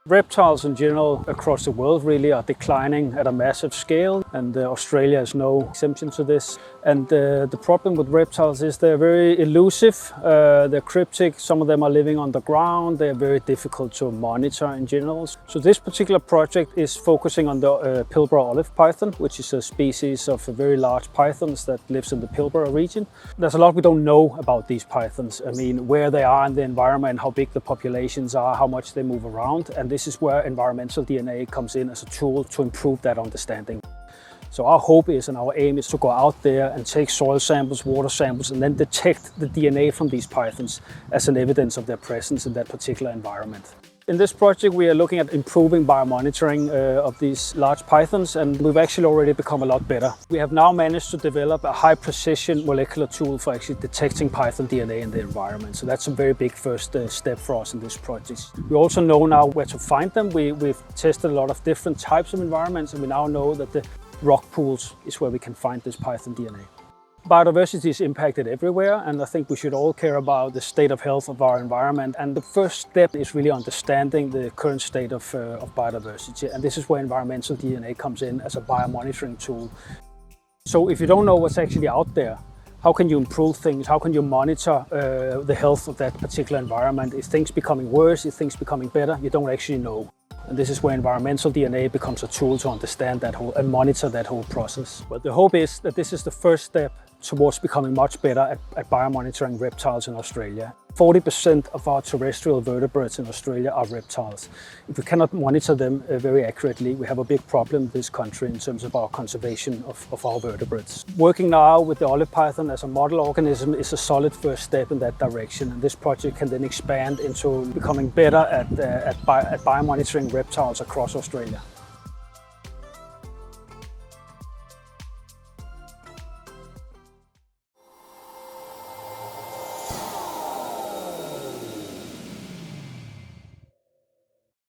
Reptiles in general across the world really are declining at a massive scale, and Australia is no exemption to this. And the problem with reptiles is they're very elusive, they're cryptic, some of them are living underground, they're very difficult to monitor in general. So this particular project is focusing on the Pilbara Olive Python, which is a species of very large pythons that lives in the Pilbara region. There's a lot we don't know about these pythons. I mean, where they are in the environment, how big the populations are, how much they move around, and this is where environmental DNA comes in as a tool to improve that understanding. So our hope is, and our aim is, to go out there and take soil samples, water samples, and then detect the DNA from these pythons as an evidence of their presence in that particular environment. In this project, we are looking at improving biomonitoring of these large pythons, and we've actually already become a lot better. We have now managed to develop a high precision molecular tool for actually detecting python DNA in the environment. So that's a very big first step for us in this project. We also know now where to find them. We've tested a lot of different types of environments, and we now know that the rock pools is where we can find this python DNA. Biodiversity is impacted everywhere, and I think we should all care about the state of health of our environment. And the first step is really understanding the current state of biodiversity. And this is where environmental DNA comes in as a biomonitoring tool. So if you don't know what's actually out there, how can you improve things? How can you monitor the health of that particular environment? Is things becoming worse? Is things becoming better? You don't actually know. And this is where environmental DNA becomes a tool to understand that whole and monitor that whole process. But the hope is that this is the first step towards becoming much better at biomonitoring reptiles in Australia. 40% of our terrestrial vertebrates in Australia are reptiles. If we cannot monitor them very accurately, we have a big problem in this country in terms of our conservation of our vertebrates. Working now with the olive python as a model organism is a solid first step in that direction, and this project can then expand into becoming better at biomonitoring reptiles across Australia.